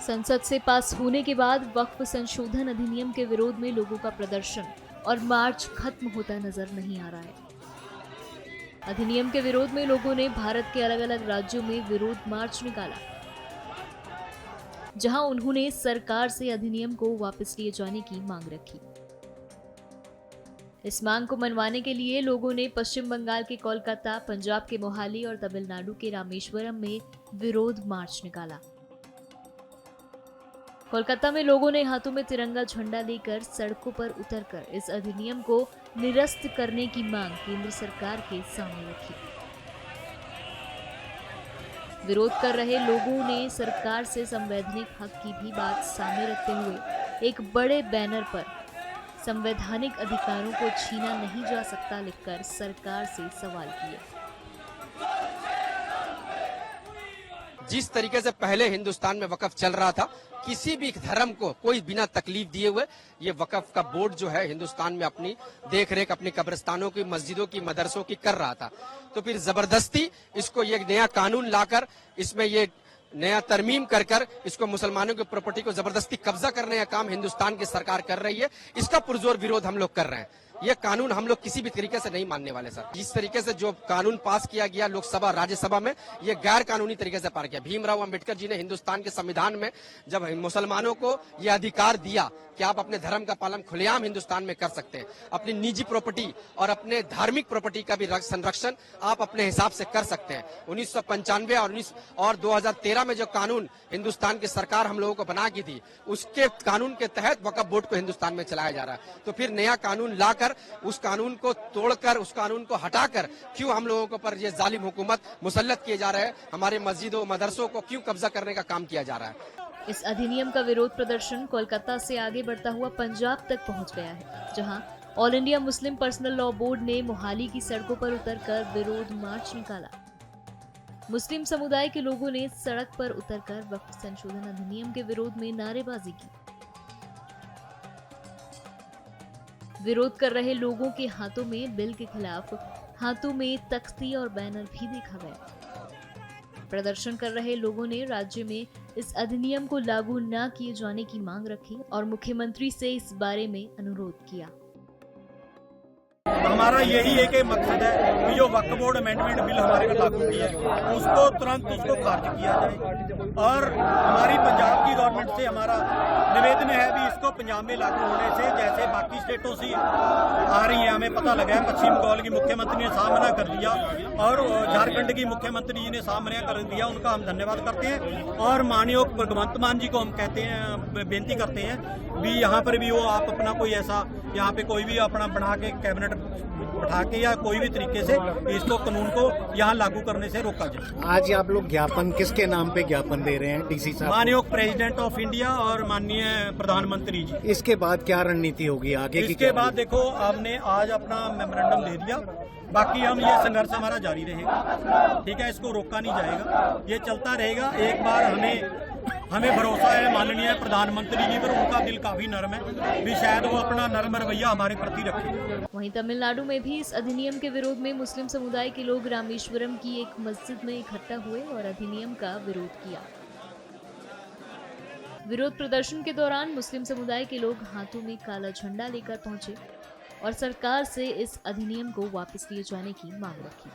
संसद से पास होने के बाद वक्फ संशोधन अधिनियम के विरोध में लोगों का प्रदर्शन और मार्च खत्म होता नजर नहीं आ रहा है। अधिनियम के विरोध में लोगों ने भारत के अलग अलग राज्यों में विरोध मार्च निकाला, जहां उन्होंने सरकार से अधिनियम को वापस लिए जाने की मांग रखी। इस मांग को मनवाने के लिए लोगों ने पश्चिम बंगाल के कोलकाता, पंजाब के मोहाली और तमिलनाडु के रामेश्वरम में विरोध मार्च निकाला। कोलकाता में लोगों ने हाथों में तिरंगा झंडा लेकर सड़कों पर उतरकर इस अधिनियम को निरस्त करने की मांग केंद्र सरकार के सामने रखी। विरोध कर रहे लोगों ने सरकार से संवैधानिक हक की भी बात सामने रखते हुए एक बड़े बैनर पर संवैधानिक अधिकारों को छीना नहीं जा सकता लिखकर सरकार से सवाल किए। जिस तरीके से पहले हिंदुस्तान में वक्फ चल रहा था, किसी भी धर्म को कोई बिना तकलीफ दिए हुए ये वक्फ का बोर्ड जो है हिंदुस्तान में अपनी देखरेख अपनी कब्रिस्तानों की, मस्जिदों की, मदरसों की कर रहा था। तो फिर जबरदस्ती इसको ये नया कानून लाकर इसमें ये नया तरमीम कर कर इसको मुसलमानों की प्रॉपर्टी को जबरदस्ती कब्जा करने का काम हिंदुस्तान की सरकार कर रही है। इसका पुरजोर विरोध हम लोग कर रहे हैं। ये कानून हम लोग किसी भी तरीके से नहीं मानने वाले सर। जिस तरीके से जो कानून पास किया गया लोकसभा राज्यसभा में, ये गैर कानूनी तरीके से पार किया। भीमराव अंबेडकर जी ने हिंदुस्तान के संविधान में जब मुसलमानों को यह अधिकार दिया कि आप अपने धर्म का पालन खुलेआम हिंदुस्तान में कर सकते हैं, अपनी निजी प्रॉपर्टी और अपने धार्मिक प्रॉपर्टी का भी संरक्षण आप अपने हिसाब से कर सकते हैं। 1995 और 2013 में जो कानून हिंदुस्तान की सरकार हम लोगों को बना की थी, उसके कानून के तहत वक्फ बोर्ड को हिंदुस्तान में चलाया जा रहा है। तो फिर नया कानून लाकर उस कानून को तोड़कर, उस कानून को हटाकर क्यों हम लोगों के ऊपर ये जालिम हुकूमत मुसल्लत किए जा रहे हैं, हमारे मस्जिदों मदरसों को क्यों कब्जा करने का काम किया जा रहा है। इस अधिनियम का विरोध प्रदर्शन कोलकाता से आगे बढ़ता हुआ पंजाब तक पहुंच गया है, जहां all India Muslim personal law board ने मोहाली की सड़कों पर उतरकर विरोध मार्च निकाला। मुस्लिम समुदाय के लोगों ने सड़क पर उतरकर वक्फ संशोधन अधिनियम के विरोध में नारेबाजी की। विरोध कर रहे लोगों के हाथों में बिल के खिलाफ हाथों में तख्ती और बैनर भी देखा गया। प्रदर्शन कर रहे लोगों ने राज्य में इस अधिनियम को लागू न किए जाने की मांग रखी और मुख्यमंत्री से इस बारे में अनुरोध किया। हमारा यही एक मकसद है कि जो वक्फ बोर्ड अमेंडमेंट बिल हमारे को लागू किया है उसको तुरंत खारिज किया जाए। और हमारी पंजाब की गवर्नमेंट से हमारा निवेदन है भी इसको पंजाब में लागू होने से जैसे बाकी स्टेटों से आ रही है, हमें पता लगा है पश्चिम बंगाल की मुख्यमंत्री ने साफ मना कर दिया और झारखंड की मुख्यमंत्री जी ने साफ मना कर दिया। उनका हम धन्यवाद करते हैं और माननीय भगवंत मान जी को हम कहते हैं, बेनती करते हैं भी यहाँ पर भी वो आप अपना कोई ऐसा यहाँ पे कोई भी अपना बना के कैबिनेट बैठा के या कोई भी तरीके से इसको कानून को यहाँ लागू करने से रोका जाए। आज आप लोग ज्ञापन किसके नाम पे ज्ञापन दे रहे हैं डीसी साहब? माननीय प्रेसिडेंट ऑफ इंडिया और माननीय प्रधानमंत्री जी। इसके बाद क्या रणनीति होगी आगे की? इसके बाद देखो हमने आज अपना मेमोरेंडम दे दिया, बाकी हम ये संघर्ष हमारा जारी रहेगा। ठीक है, इसको रोका नहीं जाएगा, ये चलता रहेगा। एक बार हमें भरोसा है माननीय प्रधानमंत्री जी पर, उनका दिल काफी नरम है भी शायद वो अपना नरम रवैया हमारे प्रति रखें। वहीं तमिलनाडु में भी इस अधिनियम के विरोध में मुस्लिम समुदाय के लोग रामेश्वरम की एक मस्जिद में इकट्ठा हुए और अधिनियम का विरोध किया। विरोध प्रदर्शन के दौरान मुस्लिम समुदाय के लोग हाथों में काला झंडा लेकर पहुंचे और सरकार से इस अधिनियम को वापस लिए जाने की मांग रखी।